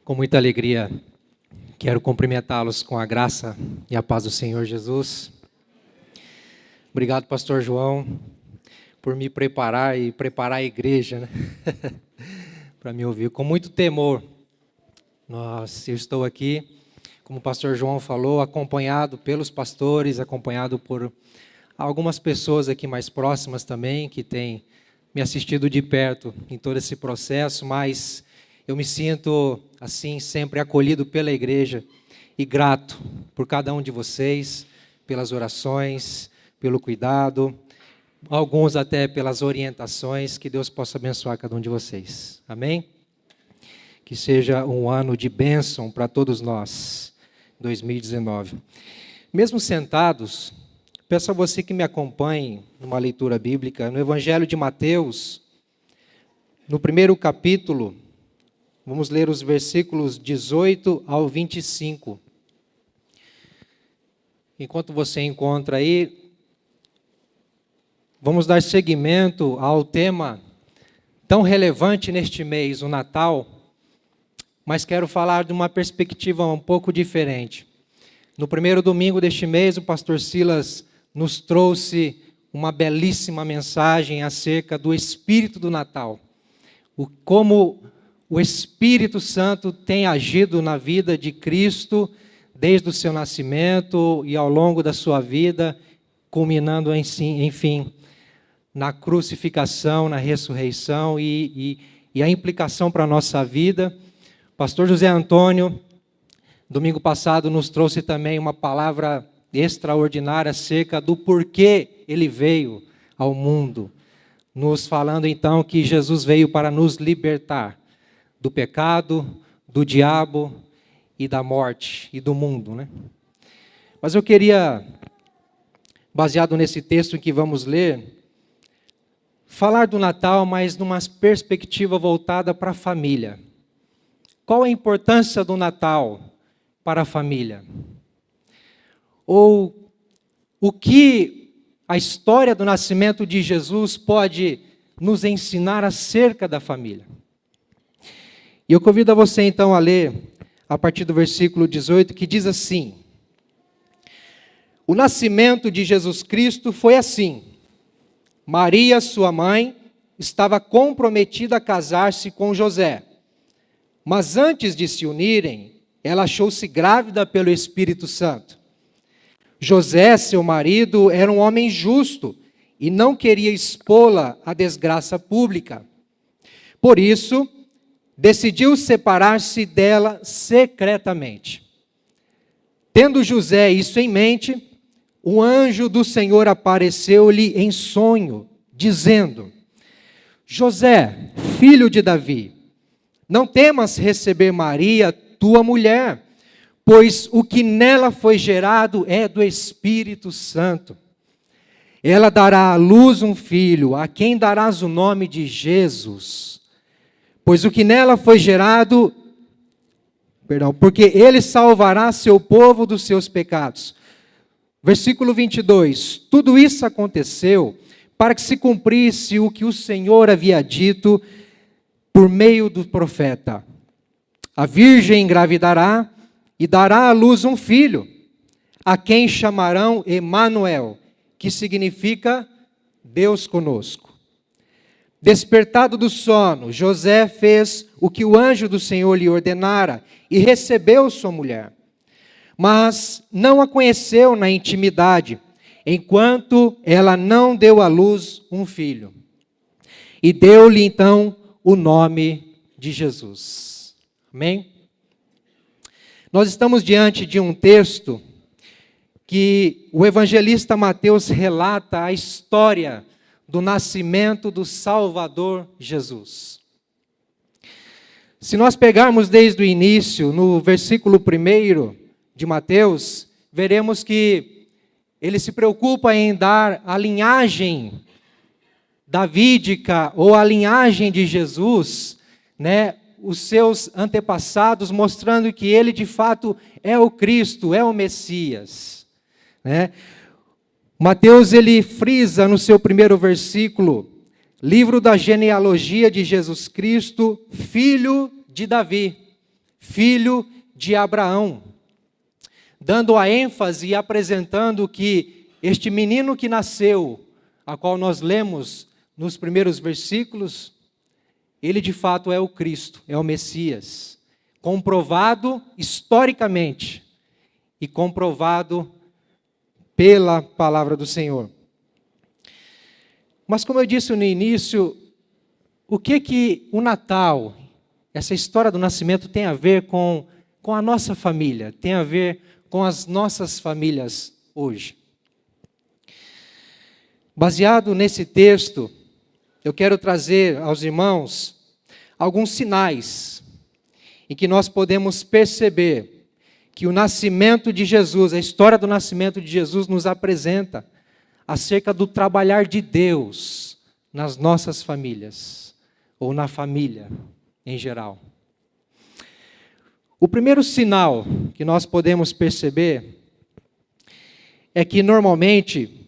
Com muita alegria, quero cumprimentá-los com a graça e a paz do Senhor Jesus. Obrigado, pastor João, por me preparar e preparar a igreja, né? Para me ouvir. Com muito temor, eu estou aqui, como o pastor João falou, acompanhado pelos pastores, acompanhado por algumas pessoas aqui mais próximas também, que têm me assistido de perto em todo esse processo, mas eu me sinto, assim, sempre acolhido pela igreja e grato por cada um de vocês, pelas orações, pelo cuidado, alguns até pelas orientações. Que Deus possa abençoar cada um de vocês. Amém? Que seja um ano de bênção para todos nós, 2019. Mesmo sentados, peço a você que me acompanhe numa leitura bíblica, no Evangelho de Mateus, no primeiro capítulo. Vamos ler os versículos 18 ao 25. Enquanto você encontra aí, vamos dar seguimento ao tema tão relevante neste mês, o Natal, mas quero falar de uma perspectiva um pouco diferente. No primeiro domingo deste mês, o pastor Silas nos trouxe uma belíssima mensagem acerca do espírito do Natal. Como o Espírito Santo tem agido na vida de Cristo desde o seu nascimento e ao longo da sua vida, culminando, enfim, na crucificação, na ressurreição e a implicação para a nossa vida. O pastor José Antônio, domingo passado, nos trouxe também uma palavra extraordinária acerca do porquê ele veio ao mundo, nos falando então que Jesus veio para nos libertar do pecado, do diabo e da morte e do mundo, né? Mas eu queria, baseado nesse texto que vamos ler, falar do Natal, mas numa perspectiva voltada para a família. Qual a importância do Natal para a família? Ou o que a história do nascimento de Jesus pode nos ensinar acerca da família? E eu convido a você então a ler a partir do versículo 18, que diz assim: o nascimento de Jesus Cristo foi assim. Maria, sua mãe, estava comprometida a casar-se com José. Mas antes de se unirem, ela achou-se grávida pelo Espírito Santo. José, seu marido, era um homem justo e não queria expô-la à desgraça pública. Por isso, decidiu separar-se dela secretamente. Tendo José isso em mente, o anjo do Senhor apareceu-lhe em sonho, dizendo: José, filho de Davi, não temas receber Maria, tua mulher, pois o que nela foi gerado é do Espírito Santo. Ela dará à luz um filho, a quem darás o nome de Jesus. Pois o que nela foi gerado, porque ele salvará seu povo dos seus pecados. Versículo 22, tudo isso aconteceu para que se cumprisse o que o Senhor havia dito por meio do profeta. A virgem engravidará e dará à luz um filho, a quem chamarão Emanuel, que significa Deus conosco. Despertado do sono, José fez o que o anjo do Senhor lhe ordenara e recebeu sua mulher. Mas não a conheceu na intimidade, enquanto ela não deu à luz um filho. E deu-lhe então o nome de Jesus. Amém? Nós estamos diante de um texto que o evangelista Mateus relata a história do nascimento do Salvador Jesus. Se nós pegarmos desde o início, no versículo 1 de Mateus, veremos que ele se preocupa em dar a linhagem davídica ou a linhagem de Jesus, né, os seus antepassados, mostrando que ele de fato é o Cristo, é o Messias, né? Mateus, ele frisa no seu primeiro versículo, livro da genealogia de Jesus Cristo, filho de Davi, filho de Abraão, dando a ênfase e apresentando que este menino que nasceu, a qual nós lemos nos primeiros versículos, ele de fato é o Cristo, é o Messias, comprovado historicamente e comprovado pela palavra do Senhor. Mas como eu disse no início, o que o Natal, essa história do nascimento tem a ver com a nossa família, tem a ver com as nossas famílias hoje? Baseado nesse texto, eu quero trazer aos irmãos alguns sinais em que nós podemos perceber que o nascimento de Jesus, a história do nascimento de Jesus nos apresenta acerca do trabalhar de Deus nas nossas famílias, ou na família em geral. O primeiro sinal que nós podemos perceber é que normalmente,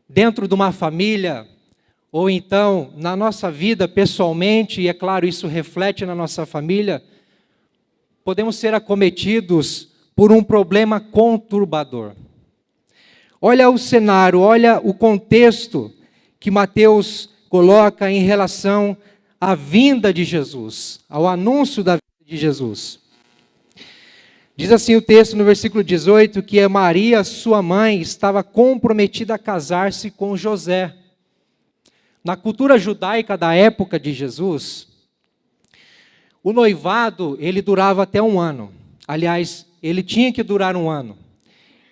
dentro de uma família, ou então na nossa vida pessoalmente, e é claro, isso reflete na nossa família, podemos ser acometidos por um problema conturbador. Olha o cenário, olha o contexto que Mateus coloca em relação à vinda de Jesus, ao anúncio da vinda de Jesus. Diz assim o texto no versículo 18, que Maria, sua mãe, estava comprometida a casar-se com José. Na cultura judaica da época de Jesus, o noivado, ele durava até 1 ano. Aliás, ele tinha que durar 1 ano.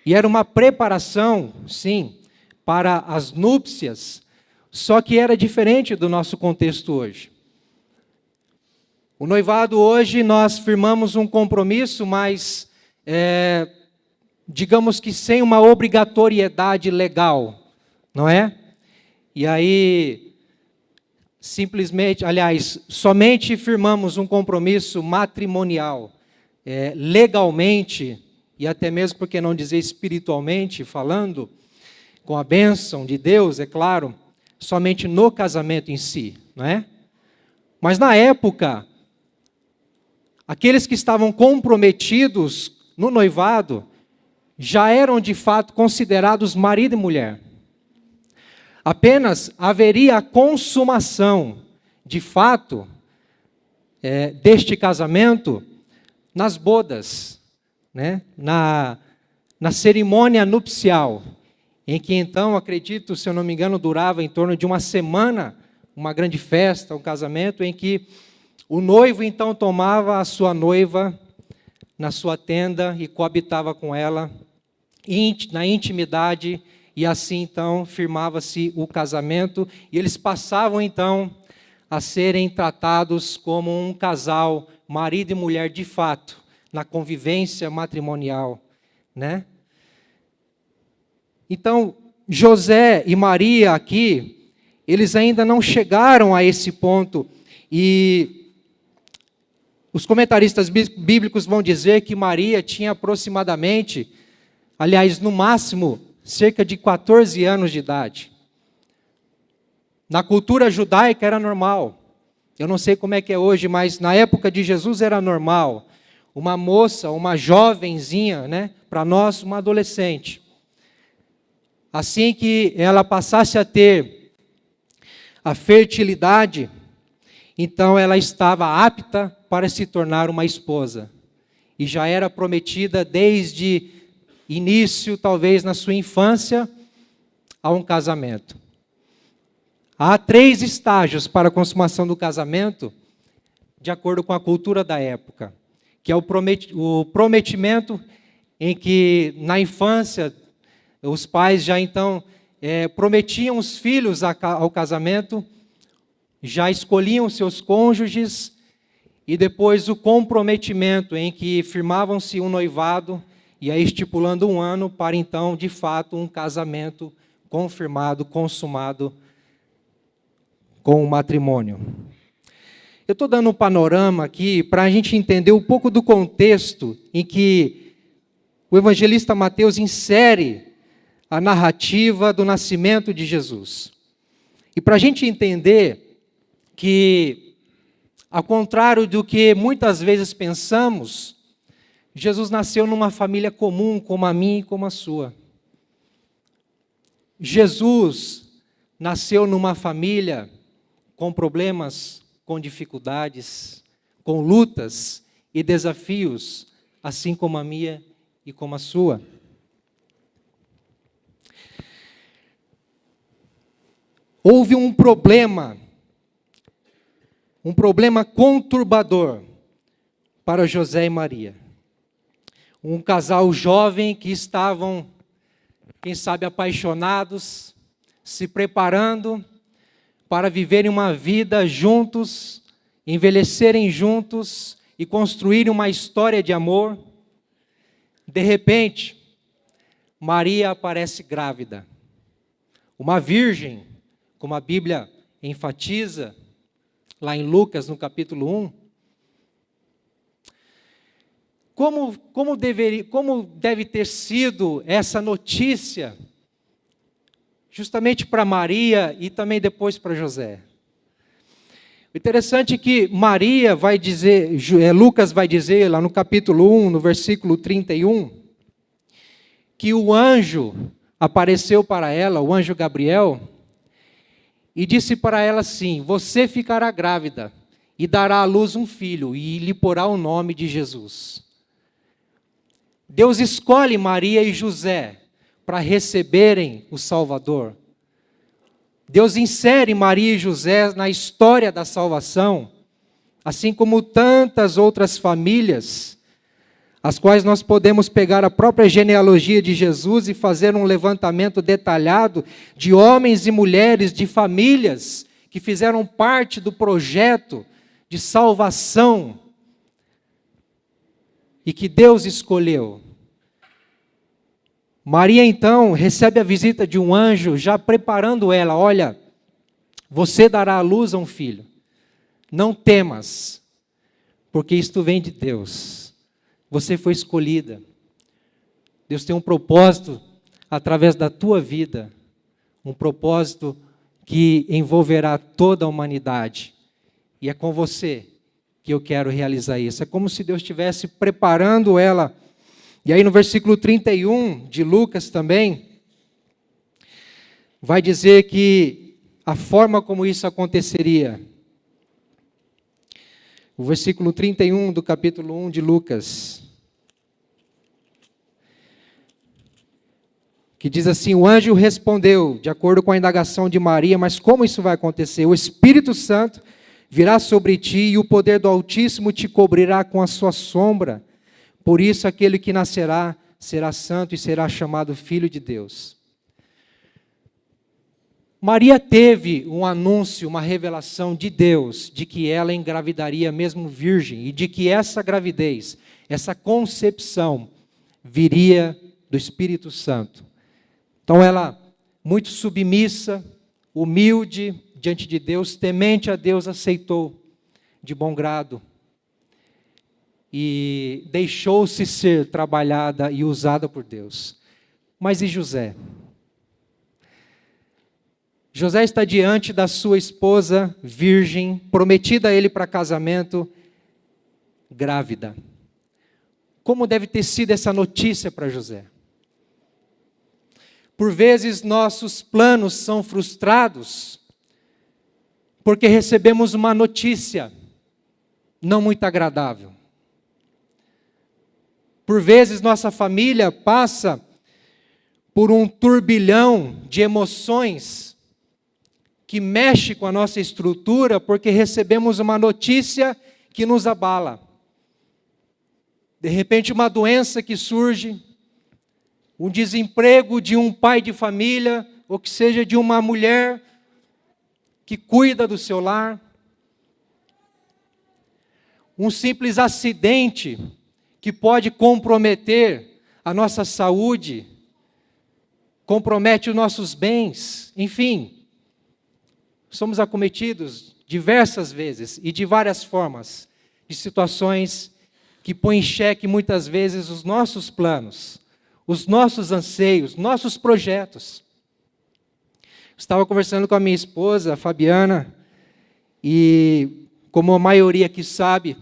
E era uma preparação, sim, para as núpcias, só que era diferente do nosso contexto hoje. O noivado hoje, nós firmamos um compromisso, mas, digamos que sem uma obrigatoriedade legal, não é? E aí, simplesmente, aliás, somente firmamos um compromisso matrimonial, legalmente, e até mesmo, por que não dizer espiritualmente falando, com a bênção de Deus, é claro, somente no casamento em si, não é? Mas na época, aqueles que estavam comprometidos no noivado, já eram de fato considerados marido e mulher. Apenas haveria a consumação, de fato, deste casamento nas bodas, né? Na cerimônia nupcial, em que então, acredito, se eu não me engano, durava em torno de 1 semana, uma grande festa, um casamento, em que o noivo então tomava a sua noiva na sua tenda e coabitava com ela na intimidade, e assim então firmava-se o casamento, e eles passavam então a serem tratados como um casal, marido e mulher de fato, na convivência matrimonial, né? Então, José e Maria aqui, eles ainda não chegaram a esse ponto, e os comentaristas bíblicos vão dizer que Maria tinha aproximadamente, aliás, no máximo, cerca de 14 anos de idade. Na cultura judaica era normal. Eu não sei como é que é hoje, mas na época de Jesus era normal. Uma moça, uma jovenzinha, né? Para nós, uma adolescente. Assim que ela passasse a ter a fertilidade, então ela estava apta para se tornar uma esposa. E já era prometida desde início, talvez na sua infância, a um casamento. Há 3 estágios para a consumação do casamento, de acordo com a cultura da época, que é o prometimento, em que na infância os pais já então prometiam os filhos ao casamento, já escolhiam seus cônjuges, e depois o comprometimento, em que firmavam-se um noivado, e aí estipulando 1 ano para então, de fato, um casamento confirmado, consumado com o matrimônio. Eu estou dando um panorama aqui para a gente entender um pouco do contexto em que o evangelista Mateus insere a narrativa do nascimento de Jesus. E para a gente entender que Ao contrário do que muitas vezes pensamos, Jesus nasceu numa família comum, como a minha e como a sua. Jesus nasceu numa família com problemas, com dificuldades, com lutas e desafios, assim como a minha e como a sua. Houve um problema conturbador para José e Maria. Um casal jovem que estavam, quem sabe, apaixonados, se preparando para viverem uma vida juntos, envelhecerem juntos e construírem uma história de amor. De repente, Maria aparece grávida. Uma virgem, como a Bíblia enfatiza, lá em Lucas, no capítulo 1. Como deve ter sido essa notícia, justamente para Maria e também depois para José? O interessante é que Maria vai dizer, Lucas vai dizer, lá no capítulo 1, no versículo 31, que o anjo apareceu para ela, o anjo Gabriel, e disse para ela assim: você ficará grávida e dará à luz um filho e lhe porá o nome de Jesus. Deus escolhe Maria e José para receberem o Salvador. Deus insere Maria e José na história da salvação, assim como tantas outras famílias, as quais nós podemos pegar a própria genealogia de Jesus e fazer um levantamento detalhado de homens e mulheres, de famílias que fizeram parte do projeto de salvação e que Deus escolheu. Maria, então, recebe a visita de um anjo, já preparando ela: olha, você dará à luz a um filho. Não temas, porque isto vem de Deus. Você foi escolhida. Deus tem um propósito através da tua vida, um propósito que envolverá toda a humanidade. E é com você que eu quero realizar isso. É como se Deus estivesse preparando ela. E aí no versículo 31 de Lucas também, vai dizer que a forma como isso aconteceria. O versículo 31 do capítulo 1 de Lucas, que diz assim: o anjo respondeu, de acordo com a indagação de Maria: mas como isso vai acontecer? O Espírito Santo virá sobre ti e o poder do Altíssimo te cobrirá com a sua sombra. Por isso aquele que nascerá será santo e será chamado Filho de Deus. Maria teve um anúncio, uma revelação de Deus, de que ela engravidaria mesmo virgem, e de que essa gravidez, essa concepção, viria do Espírito Santo. Então ela, muito submissa, humilde diante de Deus, temente a Deus, aceitou de bom grado. E deixou-se ser trabalhada e usada por Deus. Mas e José? José está diante da sua esposa virgem, prometida a ele para casamento, grávida. Como deve ter sido essa notícia para José? Por vezes nossos planos são frustrados, porque recebemos uma notícia não muito agradável. Por vezes nossa família passa por um turbilhão de emoções que mexe com a nossa estrutura, porque recebemos uma notícia que nos abala. De repente uma doença que surge, um desemprego de um pai de família, ou que seja de uma mulher que cuida do seu lar. Um simples acidente que pode comprometer a nossa saúde, compromete os nossos bens, enfim. Somos acometidos diversas vezes e de várias formas, de situações que põem em xeque muitas vezes os nossos planos, os nossos anseios, nossos projetos. Estava conversando com a minha esposa, a Fabiana, e como a maioria aqui sabe,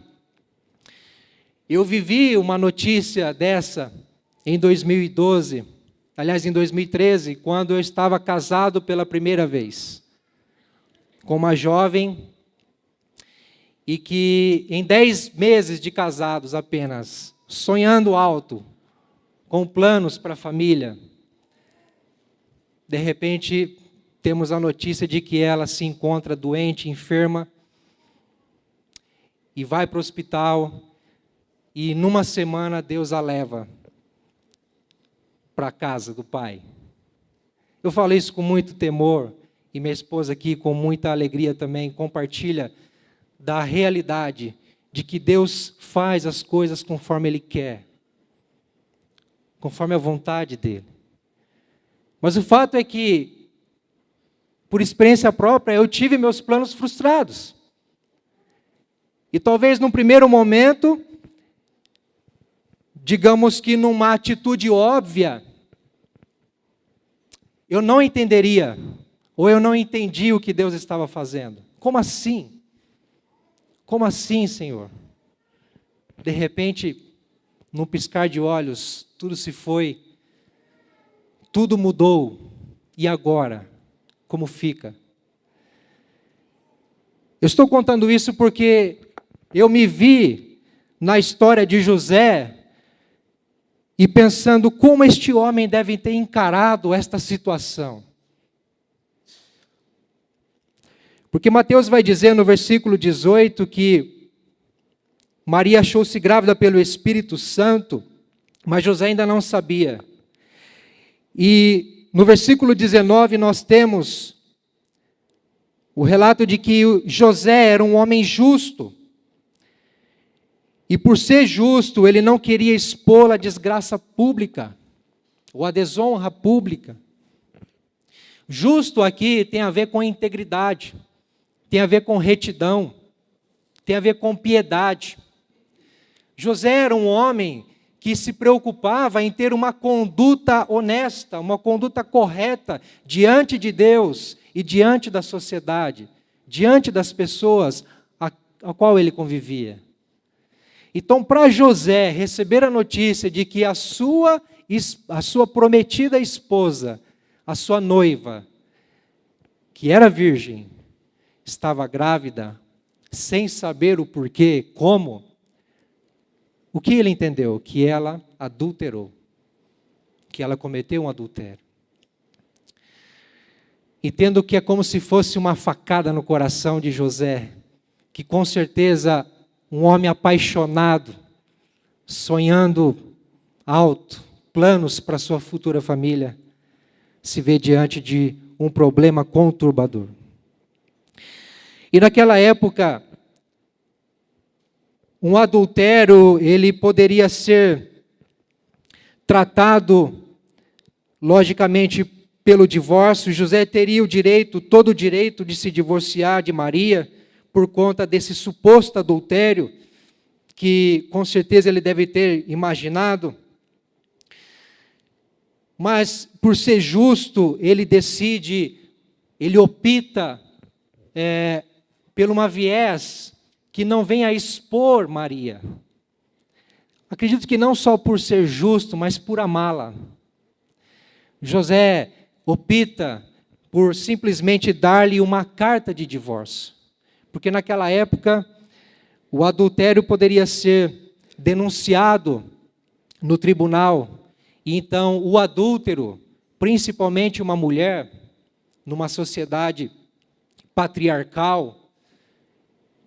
eu vivi uma notícia dessa em 2012, aliás, em 2013, quando eu estava casado pela primeira vez, com uma jovem, e que em 10 meses de casados apenas, sonhando alto, com planos para a família, de repente temos a notícia de que ela se encontra doente, enferma, e vai para o hospital, e numa semana Deus a leva para a casa do pai. Eu falo isso com muito temor, e minha esposa aqui com muita alegria também compartilha da realidade de que Deus faz as coisas conforme Ele quer, conforme a vontade dEle. Mas o fato é que, por experiência própria, eu tive meus planos frustrados. E talvez num primeiro momento, digamos que numa atitude óbvia, eu não entenderia, ou eu não entendi o que Deus estava fazendo. Como assim? Como assim, Senhor? De repente, num piscar de olhos, tudo se foi, tudo mudou, e agora, como fica? Eu estou contando isso porque eu me vi na história de José, e pensando como este homem deve ter encarado esta situação. Porque Mateus vai dizer no versículo 18 que Maria achou-se grávida pelo Espírito Santo, mas José ainda não sabia. E no versículo 19 nós temos o relato de que José era um homem justo. E por ser justo, ele não queria expor a desgraça pública, ou a desonra pública. Justo aqui tem a ver com integridade, tem a ver com retidão, tem a ver com piedade. José era um homem que se preocupava em ter uma conduta honesta, uma conduta correta diante de Deus e diante da sociedade, diante das pessoas a qual ele convivia. Então, para José receber a notícia de que a sua prometida esposa, a sua noiva, que era virgem, estava grávida, sem saber o porquê, como, o que ele entendeu? Que ela adulterou, que ela cometeu um adultério. Entendo que é como se fosse uma facada no coração de José, que com certeza um homem apaixonado, sonhando alto, planos para sua futura família, se vê diante de um problema conturbador. E naquela época, um adultério, ele poderia ser tratado, logicamente, pelo divórcio. José teria todo o direito de se divorciar de Maria, por conta desse suposto adultério, que com certeza ele deve ter imaginado. Mas, por ser justo, ele opta por uma viés que não venha a expor Maria. Acredito que não só por ser justo, mas por amá-la. José opta por simplesmente dar-lhe uma carta de divórcio. Porque naquela época, o adultério poderia ser denunciado no tribunal. E então, o adúltero, principalmente uma mulher, numa sociedade patriarcal,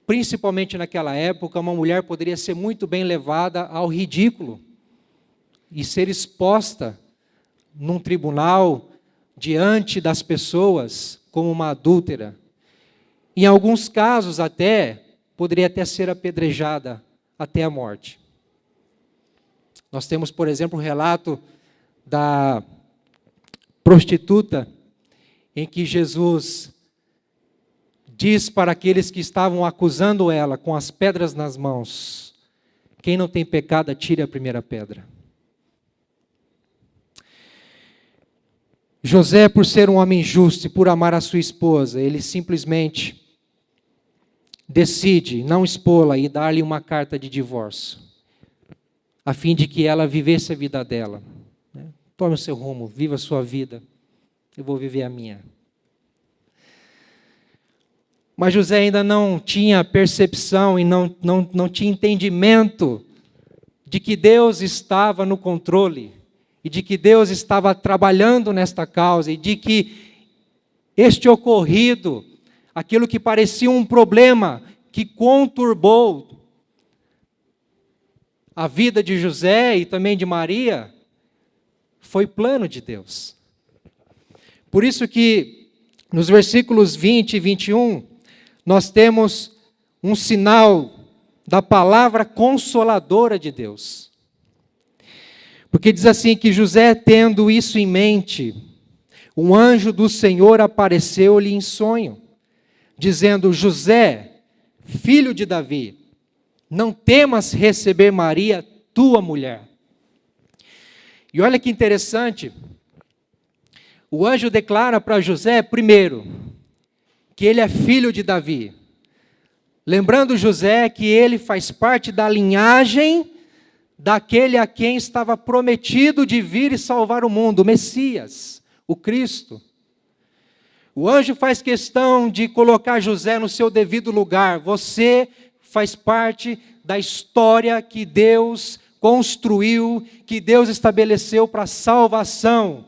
principalmente naquela época, uma mulher poderia ser muito bem levada ao ridículo e ser exposta num tribunal, diante das pessoas, como uma adúltera. Em alguns casos poderia até ser apedrejada até a morte. Nós temos, por exemplo, o relato da prostituta, em que Jesus diz para aqueles que estavam acusando ela com as pedras nas mãos: quem não tem pecado, atire a primeira pedra. José, por ser um homem justo e por amar a sua esposa, ele simplesmente decide não expô-la e dar-lhe uma carta de divórcio, a fim de que ela vivesse a vida dela. Tome o seu rumo, viva a sua vida, eu vou viver a minha. Mas José ainda não tinha percepção e não tinha entendimento de que Deus estava no controle e de que Deus estava trabalhando nesta causa e de que este ocorrido, aquilo que parecia um problema que conturbou a vida de José e também de Maria, foi plano de Deus. Por isso que nos versículos 20 e 21, nós temos um sinal da palavra consoladora de Deus. Porque diz assim que José, tendo isso em mente, um anjo do Senhor apareceu-lhe em sonho, dizendo: José, filho de Davi, não temas receber Maria, tua mulher. E olha que interessante, o anjo declara para José, primeiro, que ele é filho de Davi. Lembrando José que ele faz parte da linhagem daquele a quem estava prometido de vir e salvar o mundo, o Messias, o Cristo. O anjo faz questão de colocar José no seu devido lugar. Você faz parte da história que Deus construiu, que Deus estabeleceu para a salvação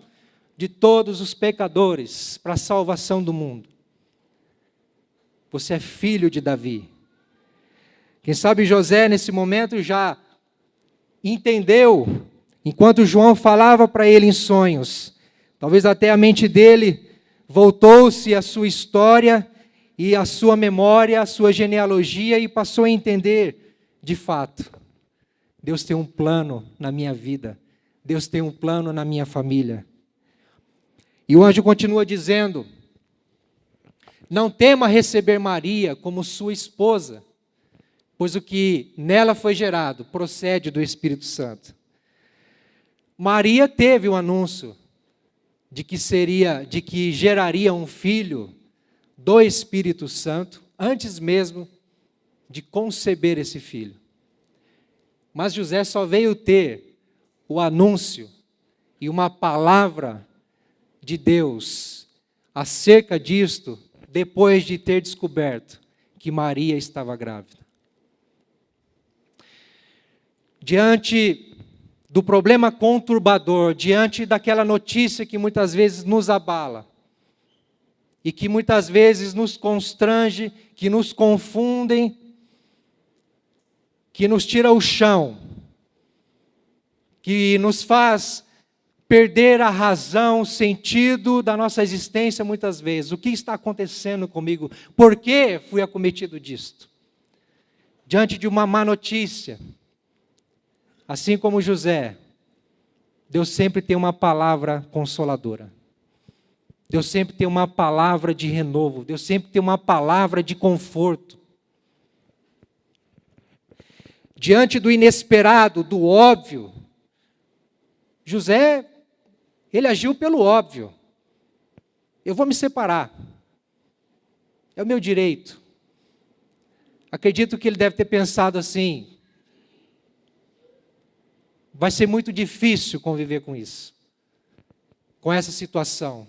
de todos os pecadores, para a salvação do mundo. Você é filho de Davi. Quem sabe José, nesse momento, já entendeu, enquanto João falava para ele em sonhos. Talvez até a mente dele voltou-se à sua história e à sua memória, à sua genealogia, e passou a entender, de fato, Deus tem um plano na minha vida. Deus tem um plano na minha família. E o anjo continua dizendo: não tema receber Maria como sua esposa, pois o que nela foi gerado procede do Espírito Santo. Maria teve o anúncio de que geraria um filho do Espírito Santo antes mesmo de conceber esse filho. Mas José só veio ter o anúncio e uma palavra de Deus acerca disto depois de ter descoberto que Maria estava grávida. Diante do problema conturbador, diante daquela notícia que muitas vezes nos abala, e que muitas vezes nos constrange, que nos confundem, que nos tira o chão, que nos faz perder a razão, o sentido da nossa existência muitas vezes. O que está acontecendo comigo? Por que fui acometido disto? Diante de uma má notícia, assim como José, Deus sempre tem uma palavra consoladora. Deus sempre tem uma palavra de renovo. Deus sempre tem uma palavra de conforto. Diante do inesperado, do óbvio, José, ele agiu pelo óbvio. Eu vou me separar. É o meu direito. Acredito que ele deve ter pensado assim: vai ser muito difícil conviver com isso, com essa situação,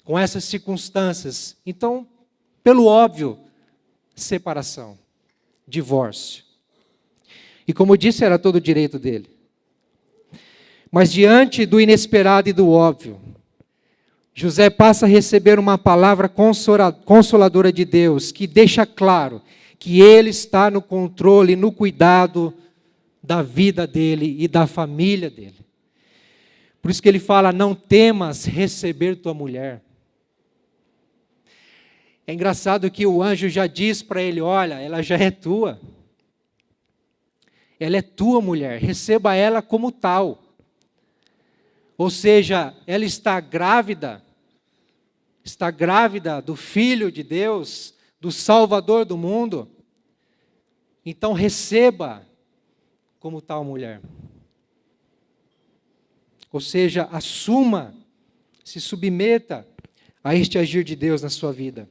com essas circunstâncias. Então, pelo óbvio, separação, divórcio. E como disse, era todo o direito dele. Mas diante do inesperado e do óbvio, José passa a receber uma palavra consoladora de Deus, que deixa claro que ele está no controle, no cuidado da vida dele e da família dele. Por isso que ele fala: não temas receber tua mulher. É engraçado que o anjo já diz para ele: olha, ela já é tua. Ela é tua mulher, receba ela como tal. Ou seja, ela está grávida do Filho de Deus, do Salvador do mundo. Então receba como tal mulher. Ou seja, assuma, se submeta a este agir de Deus na sua vida.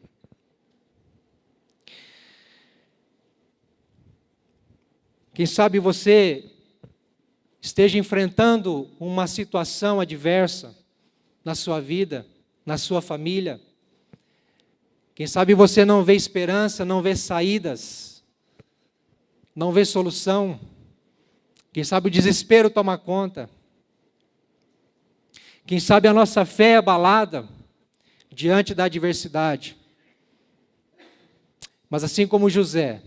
Quem sabe você esteja enfrentando uma situação adversa na sua vida, na sua família. Quem sabe você não vê esperança, não vê saídas, não vê solução. Quem sabe o desespero toma conta. Quem sabe a nossa fé é abalada diante da adversidade. Mas assim como José,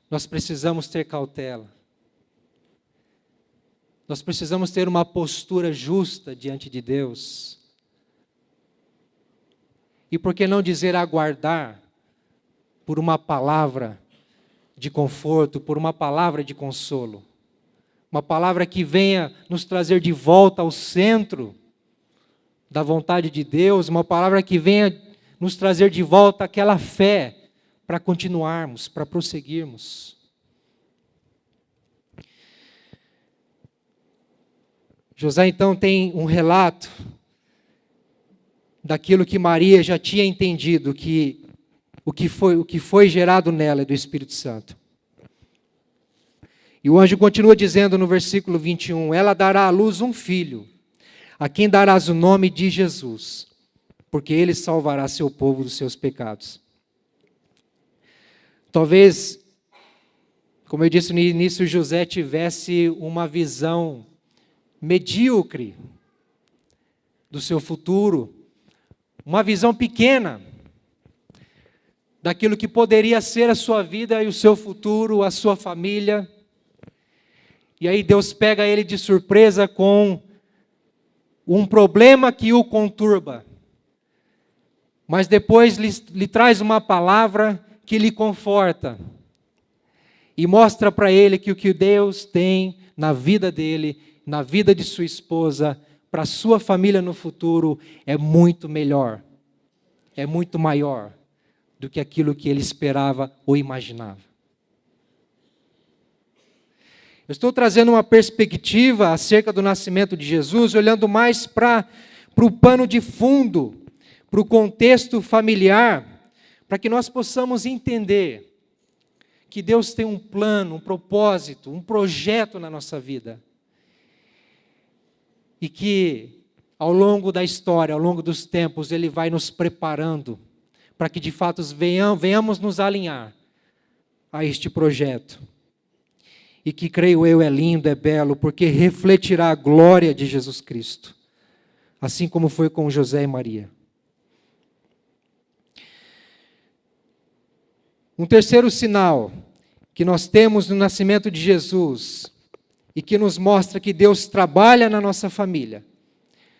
nós precisamos ter cautela. Nós precisamos ter uma postura justa diante de Deus. E por que não dizer aguardar por uma palavra de conforto, por uma palavra de consolo? Uma palavra que venha nos trazer de volta ao centro da vontade de Deus, uma palavra que venha nos trazer de volta aquela fé para continuarmos, para prosseguirmos. José então tem um relato daquilo que Maria já tinha entendido, que o que foi gerado nela é do Espírito Santo. E o anjo continua dizendo no versículo 21, ela dará à luz um filho, a quem darás o nome de Jesus, porque ele salvará seu povo dos seus pecados. Talvez, como eu disse no início, José tivesse uma visão medíocre do seu futuro, uma visão pequena daquilo que poderia ser a sua vida e o seu futuro, a sua família. E aí Deus pega ele de surpresa com um problema que o conturba, mas depois lhe traz uma palavra que lhe conforta e mostra para ele que o que Deus tem na vida dele, na vida de sua esposa, para a sua família no futuro, é muito melhor, é muito maior do que aquilo que ele esperava ou imaginava. Eu estou trazendo uma perspectiva acerca do nascimento de Jesus, olhando mais para o pano de fundo, para o contexto familiar, para que nós possamos entender que Deus tem um plano, um propósito, um projeto na nossa vida. E que, ao longo da história, ao longo dos tempos, Ele vai nos preparando para que, de fato, venhamos nos alinhar a este projeto. E que, creio eu, é lindo, é belo, porque refletirá a glória de Jesus Cristo, assim como foi com José e Maria. Um terceiro sinal que nós temos no nascimento de Jesus e que nos mostra que Deus trabalha na nossa família,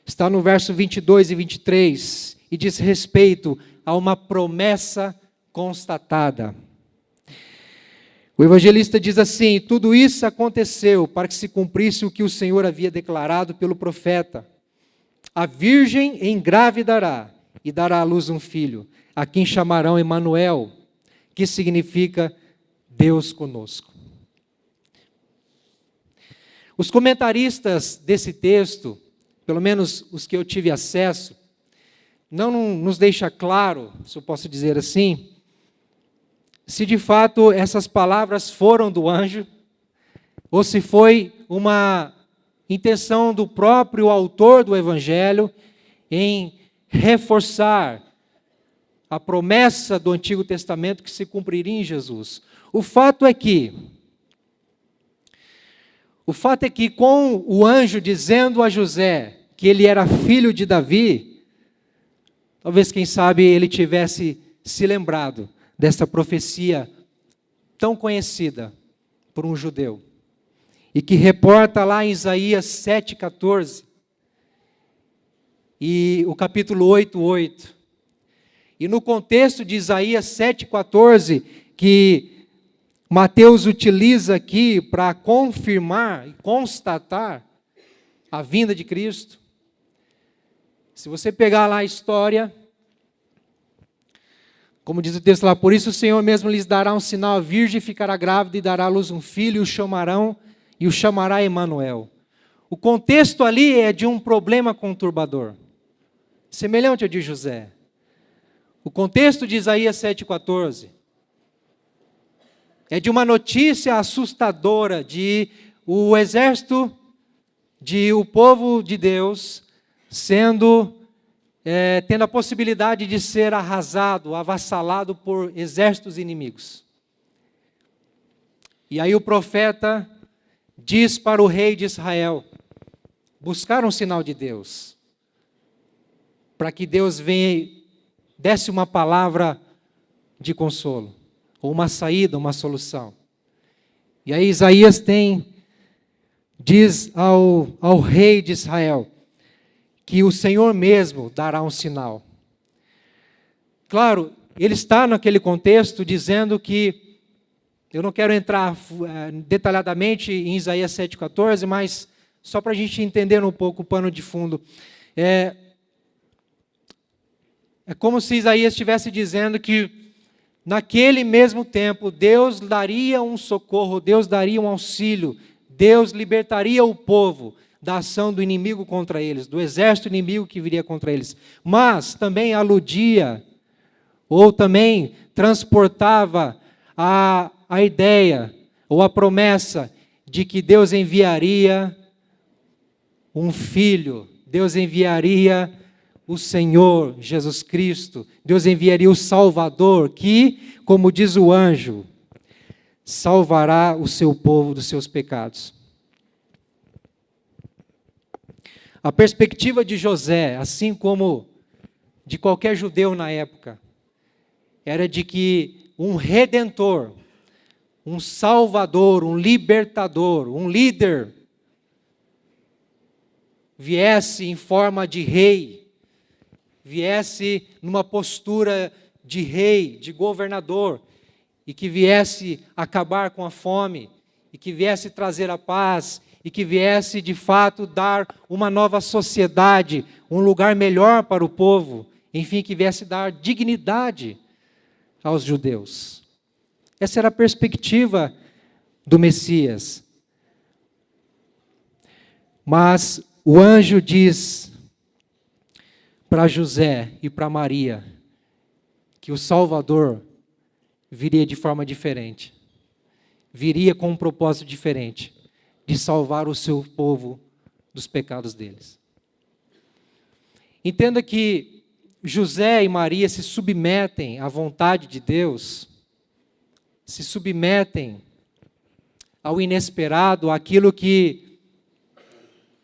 está no verso 22 e 23, e diz respeito a uma promessa constatada. O evangelista diz assim, tudo isso aconteceu para que se cumprisse o que o Senhor havia declarado pelo profeta. A virgem engravidará e dará à luz um filho, a quem chamarão Emanuel, que significa Deus conosco. Os comentaristas desse texto, pelo menos os que eu tive acesso, não nos deixa claro, se eu posso dizer assim, se de fato essas palavras foram do anjo, ou se foi uma intenção do próprio autor do Evangelho em reforçar a promessa do Antigo Testamento que se cumpriria em Jesus. O fato é que com o anjo dizendo a José que ele era filho de Davi, talvez, quem sabe, ele tivesse se lembrado dessa profecia tão conhecida por um judeu, e que reporta lá em Isaías 7,14, e o capítulo 8,8. E no contexto de Isaías 7,14, que Mateus utiliza aqui para confirmar e constatar a vinda de Cristo. Se você pegar lá a história, como diz o texto lá, por isso o Senhor mesmo lhes dará um sinal, a virgem ficará grávida e dará à luz um filho, e o chamará Emanuel. O contexto ali é de um problema conturbador, semelhante ao de José. O contexto de Isaías 7,14 É de uma notícia assustadora de o exército, de o povo de Deus tendo a possibilidade de ser arrasado, avassalado por exércitos inimigos. E aí o profeta diz para o rei de Israel buscar um sinal de Deus, para que Deus venha, desse uma palavra de consolo, ou uma saída, uma solução. E aí Isaías diz ao rei de Israel que o Senhor mesmo dará um sinal. Claro, ele está naquele contexto dizendo que, eu não quero entrar detalhadamente em Isaías 7,14, mas só para a gente entender um pouco o pano de fundo. É como se Isaías estivesse dizendo que, naquele mesmo tempo, Deus daria um socorro, Deus daria um auxílio, Deus libertaria o povo da ação do inimigo contra eles, do exército inimigo que viria contra eles. Mas também aludia, ou também transportava a ideia, ou a promessa, de que Deus enviaria um filho, Deus enviaria o Senhor Jesus Cristo, Deus enviaria o Salvador, que, como diz o anjo, salvará o seu povo dos seus pecados. A perspectiva de José, assim como de qualquer judeu na época, era de que um redentor, um salvador, um libertador, um líder, viesse em forma de rei, viesse numa postura de rei, de governador, e que viesse acabar com a fome, e que viesse trazer a paz, e que viesse de fato dar uma nova sociedade, um lugar melhor para o povo, enfim, que viesse dar dignidade aos judeus. Essa era a perspectiva do Messias. Mas o anjo diz para José e para Maria que o Salvador viria de forma diferente, viria com um propósito diferente, de salvar o seu povo dos pecados deles. Entenda que José e Maria se submetem à vontade de Deus, se submetem ao inesperado, àquilo que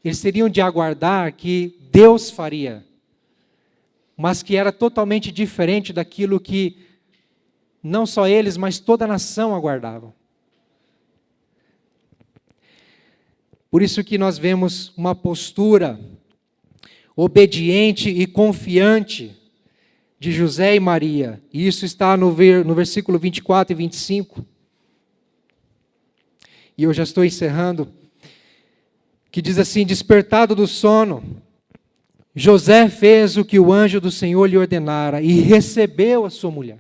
eles teriam de aguardar que Deus faria, mas que era totalmente diferente daquilo que não só eles, mas toda a nação aguardavam. Por isso que nós vemos uma postura obediente e confiante de José e Maria. E isso está no versículo 24 e 25. E eu já estou encerrando. Que diz assim: despertado do sono, José fez o que o anjo do Senhor lhe ordenara e recebeu a sua mulher.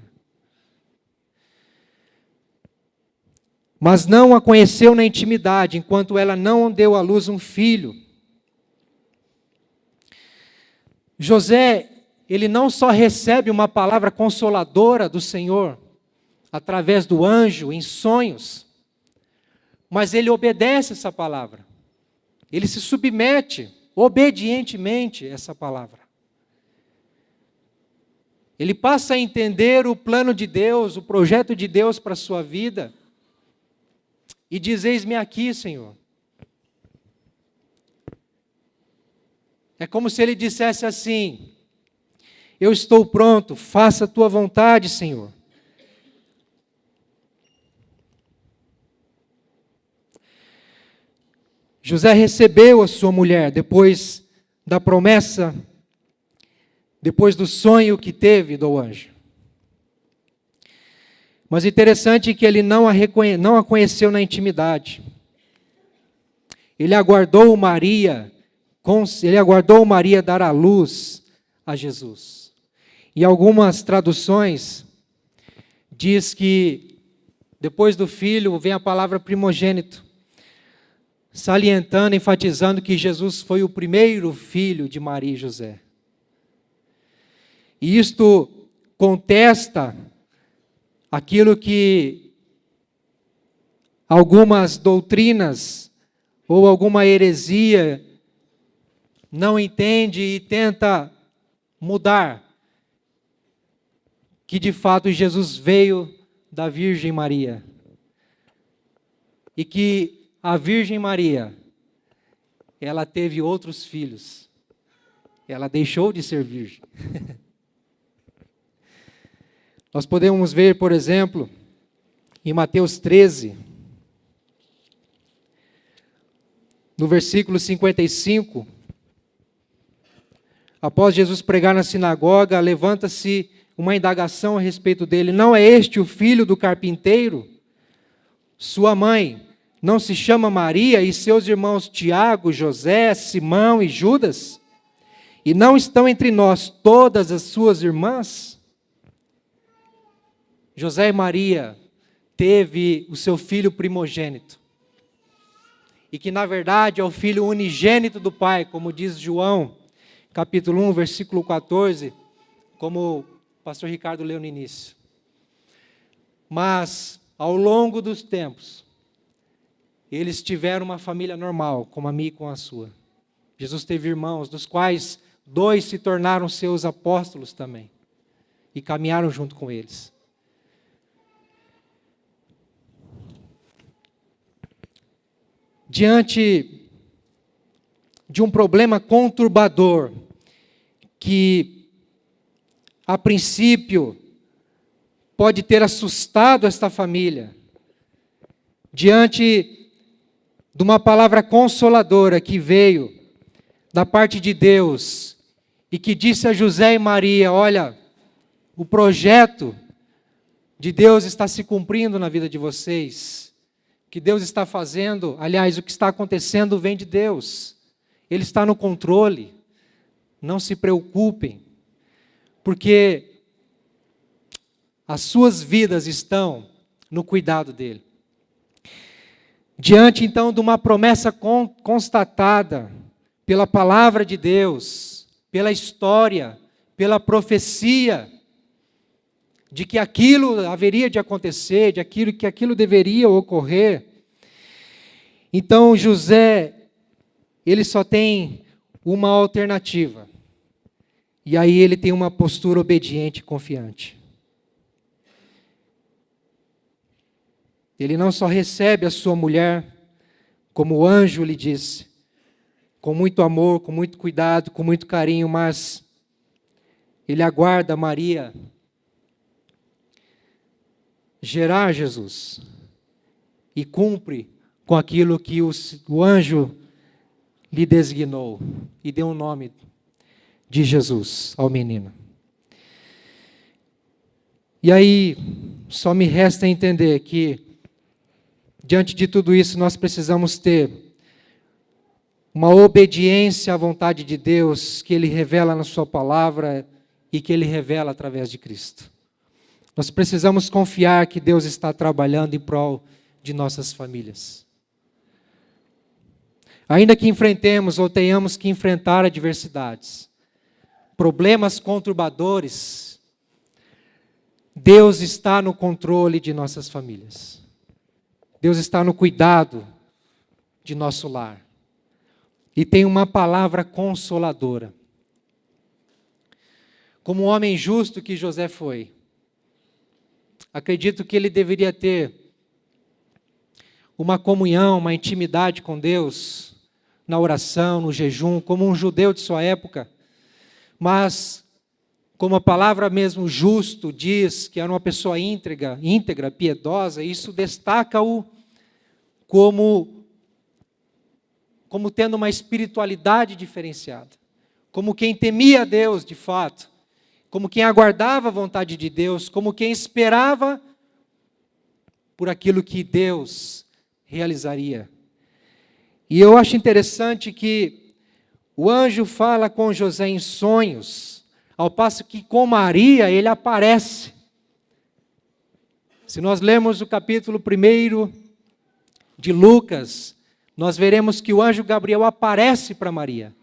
Mas não a conheceu na intimidade, enquanto ela não deu à luz um filho. José, ele não só recebe uma palavra consoladora do Senhor, através do anjo, em sonhos, mas ele obedece essa palavra. Ele se submete obedientemente a essa palavra. Ele passa a entender o plano de Deus, o projeto de Deus para a sua vida, e diz: eis-me aqui, Senhor. É como se ele dissesse assim: eu estou pronto, faça a tua vontade, Senhor. José recebeu a sua mulher depois da promessa, depois do sonho que teve do anjo. Mas interessante é que ele não a conheceu na intimidade. Ele aguardou Maria dar à luz a Jesus. Em algumas traduções, diz que depois do filho vem a palavra primogênito, salientando, enfatizando que Jesus foi o primeiro filho de Maria e José. E isto contesta aquilo que algumas doutrinas ou alguma heresia, não entende e tenta mudar que de fato Jesus veio da Virgem Maria. E que a Virgem Maria, ela teve outros filhos. Ela deixou de ser virgem. Nós podemos ver, por exemplo, em Mateus 13, no versículo 55, após Jesus pregar na sinagoga, levanta-se uma indagação a respeito dele. Não é este o filho do carpinteiro? Sua mãe não se chama Maria e seus irmãos Tiago, José, Simão e Judas? E não estão entre nós todas as suas irmãs? José e Maria teve o seu filho primogênito. E que na verdade é o filho unigênito do Pai, como diz João, capítulo 1, versículo 14, como o pastor Ricardo leu no início. Mas, ao longo dos tempos, eles tiveram uma família normal, como a minha e com a sua. Jesus teve irmãos, dos quais 2 se tornaram seus apóstolos também, e caminharam junto com eles. Diante de um problema conturbador, que a princípio pode ter assustado esta família, diante de uma palavra consoladora que veio da parte de Deus e que disse a José e Maria: olha, o projeto de Deus está se cumprindo na vida de vocês. O que Deus está fazendo, aliás, o que está acontecendo vem de Deus. Ele está no controle. Não se preocupem, porque as suas vidas estão no cuidado dele. Diante então de uma promessa constatada pela palavra de Deus, pela história, pela profecia, de que aquilo haveria de acontecer, que aquilo deveria ocorrer. Então José, ele só tem uma alternativa. E aí ele tem uma postura obediente e confiante. Ele não só recebe a sua mulher, como o anjo lhe disse, com muito amor, com muito cuidado, com muito carinho, mas ele aguarda Maria gerar Jesus e cumpre com aquilo que o anjo lhe designou e deu um nome de Jesus ao menino. E aí, só me resta entender que, diante de tudo isso, nós precisamos ter uma obediência à vontade de Deus, que Ele revela na sua palavra e que Ele revela através de Cristo. Nós precisamos confiar que Deus está trabalhando em prol de nossas famílias. Ainda que enfrentemos ou tenhamos que enfrentar adversidades, problemas conturbadores, Deus está no controle de nossas famílias. Deus está no cuidado de nosso lar. E tem uma palavra consoladora. Como um homem justo que José foi, acredito que ele deveria ter uma comunhão, uma intimidade com Deus, na oração, no jejum, como um judeu de sua época. Mas, como a palavra mesmo justo diz, que era uma pessoa íntegra, piedosa, isso destaca-o como tendo uma espiritualidade diferenciada, como quem temia a Deus de fato, como quem aguardava a vontade de Deus, como quem esperava por aquilo que Deus realizaria. E eu acho interessante que o anjo fala com José em sonhos, ao passo que com Maria ele aparece. Se nós lermos o capítulo 1 de Lucas, nós veremos que o anjo Gabriel aparece para Maria.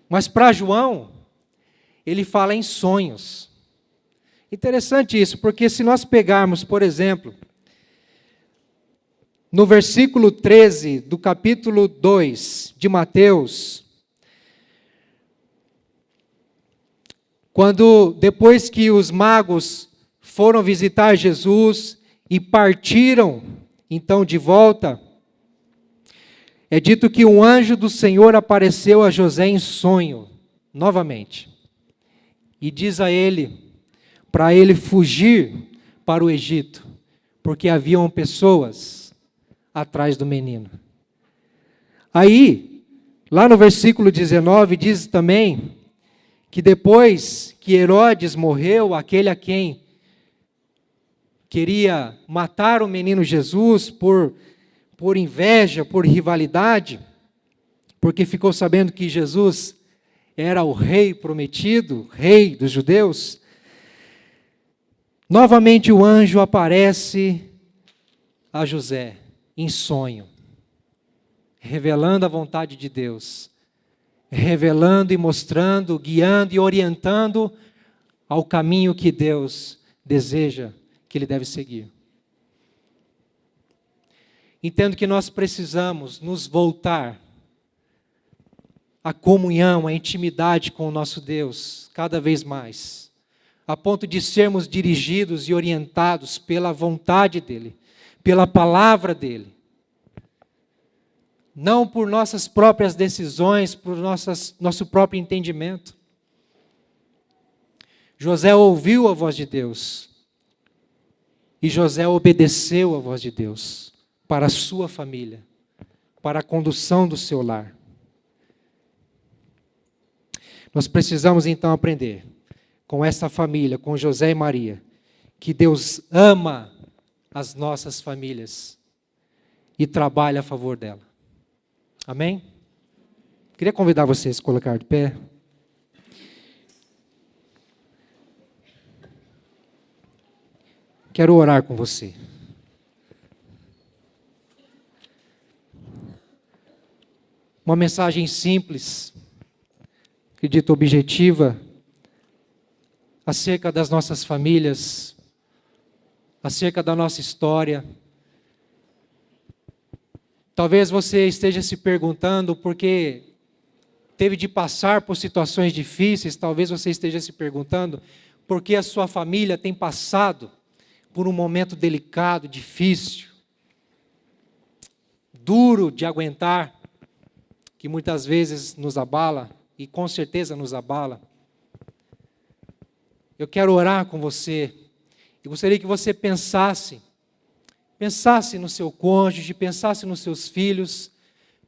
Mas para João, ele fala em sonhos. Interessante isso, porque se nós pegarmos, por exemplo, no versículo 13 do capítulo 2 de Mateus, quando depois que os magos foram visitar Jesus e partiram então de volta, é dito que um anjo do Senhor apareceu a José em sonho, novamente, e diz a ele, para ele fugir para o Egito, porque haviam pessoas atrás do menino. Aí, lá no versículo 19, diz também que depois que Herodes morreu, aquele a quem queria matar o menino Jesus por inveja, por rivalidade, porque ficou sabendo que Jesus era o rei prometido, rei dos judeus, novamente o anjo aparece a José em sonho, revelando a vontade de Deus, revelando e mostrando, guiando e orientando ao caminho que Deus deseja que ele deve seguir. Entendo que nós precisamos nos voltar à comunhão, à intimidade com o nosso Deus, cada vez mais, a ponto de sermos dirigidos e orientados pela vontade dEle, pela palavra dEle. Não por nossas próprias decisões, por nosso próprio entendimento. José ouviu a voz de Deus. E José obedeceu a voz de Deus para a sua família, para a condução do seu lar. Nós precisamos então aprender com essa família, com José e Maria, que Deus ama as nossas famílias e trabalha a favor dela. Amém? Queria convidar vocês a se colocar de pé. Quero orar com você. Uma mensagem simples, acredito objetiva, acerca das nossas famílias, acerca da nossa história. Talvez você esteja se perguntando porque teve de passar por situações difíceis, talvez você esteja se perguntando porque a sua família tem passado por um momento delicado, difícil, duro de aguentar, que muitas vezes nos abala, e com certeza nos abala. Eu quero orar com você, e gostaria que você pensasse no seu cônjuge, pensasse nos seus filhos,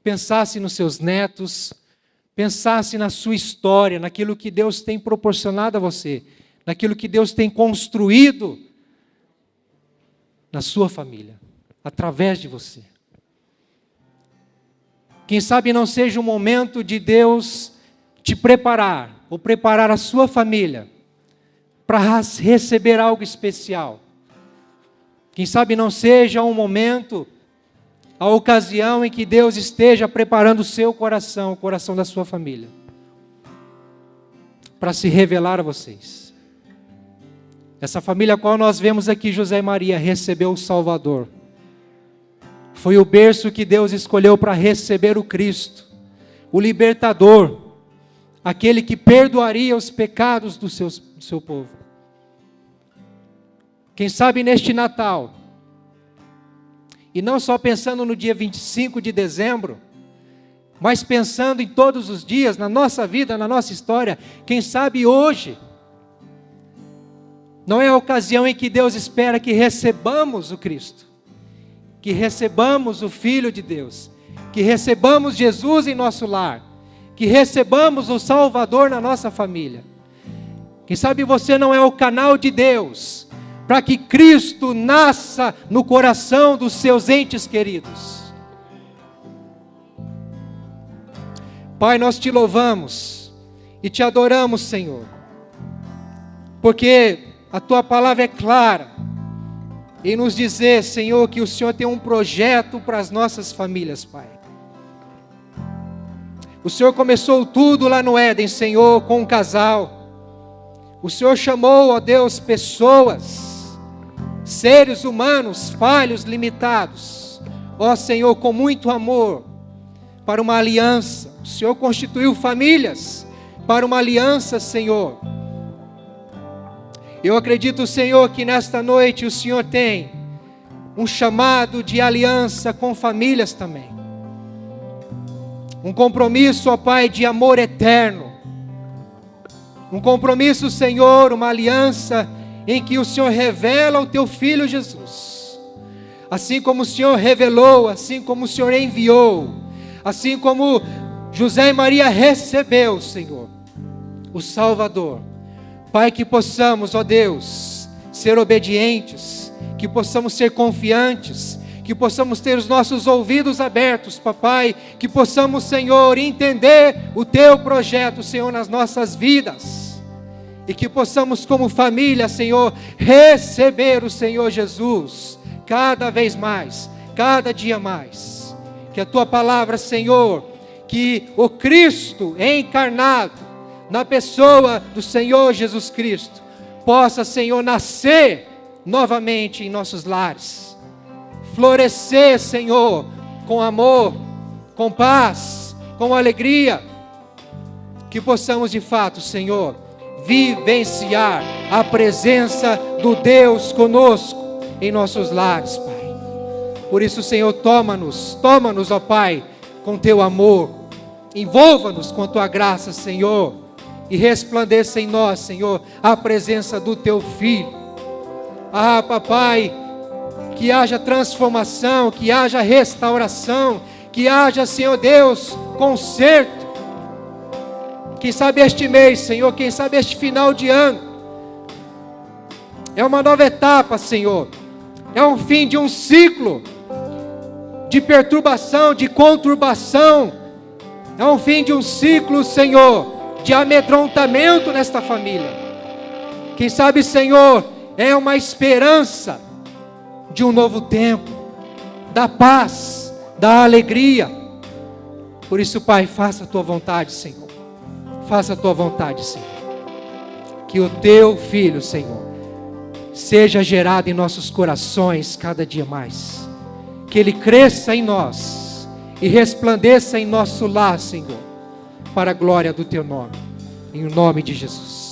pensasse nos seus netos, pensasse na sua história, naquilo que Deus tem proporcionado a você, naquilo que Deus tem construído na sua família, através de você. Quem sabe não seja o momento de Deus te preparar, ou preparar a sua família, para receber algo especial. Quem sabe não seja um momento, a ocasião em que Deus esteja preparando o seu coração, o coração da sua família, para se revelar a vocês. Essa família a qual nós vemos aqui, José e Maria, recebeu o Salvador. Foi o berço que Deus escolheu para receber o Cristo, o libertador, aquele que perdoaria os pecados do seu povo. Quem sabe neste Natal, e não só pensando no dia 25 de dezembro, mas pensando em todos os dias, na nossa vida, na nossa história, quem sabe hoje, não é a ocasião em que Deus espera que recebamos o Cristo, que recebamos o Filho de Deus, que recebamos Jesus em nosso lar, que recebamos o Salvador na nossa família. Quem sabe você não é o canal de Deus, para que Cristo nasça no coração dos seus entes queridos. Pai, nós te louvamos e te adoramos, Senhor, porque a tua palavra é clara em nos dizer, Senhor, que o Senhor tem um projeto para as nossas famílias, Pai. O Senhor começou tudo lá no Éden, Senhor, com um casal. O Senhor chamou, ó Deus, pessoas, seres humanos falhos, limitados, ó Senhor, com muito amor, para uma aliança. O Senhor constituiu famílias para uma aliança, Senhor. Eu acredito, Senhor, que nesta noite o Senhor tem um chamado de aliança com famílias também. Um compromisso, ó Pai, de amor eterno. Um compromisso, Senhor, uma aliança em que o Senhor revela o Teu Filho Jesus. Assim como o Senhor revelou, assim como o Senhor enviou, assim como José e Maria recebeu, Senhor, o Salvador. Pai, que possamos, ó Deus, ser obedientes, que possamos ser confiantes, que possamos ter os nossos ouvidos abertos, papai, que possamos, Senhor, entender o Teu projeto, Senhor, nas nossas vidas, e que possamos como família, Senhor, receber o Senhor Jesus, cada vez mais, cada dia mais, que a Tua palavra, Senhor, que o Cristo encarnado, na pessoa do Senhor Jesus Cristo, possa, Senhor, nascer novamente em nossos lares, florescer, Senhor, com amor, com paz, com alegria, que possamos de fato, Senhor, vivenciar a presença do Deus conosco em nossos lares, Pai. Por isso, Senhor, toma-nos, ó Pai, com Teu amor, envolva-nos com Tua graça, Senhor, e resplandeça em nós, Senhor, a presença do Teu Filho. Ah, papai, que haja transformação, que haja restauração, que haja, Senhor Deus, conserto. Quem sabe este mês, Senhor, quem sabe este final de ano, é uma nova etapa, Senhor, é um fim de um ciclo de perturbação, de conturbação, é um fim de um ciclo, Senhor, de amedrontamento nesta família. Quem sabe, Senhor, é uma esperança de um novo tempo, da paz, da alegria. Por isso, Pai, faça a Tua vontade, Senhor. Faça a Tua vontade, Senhor. Que o Teu Filho, Senhor, seja gerado em nossos corações cada dia mais. Que Ele cresça em nós e resplandeça em nosso lar, Senhor, para a glória do Teu nome. Em nome de Jesus.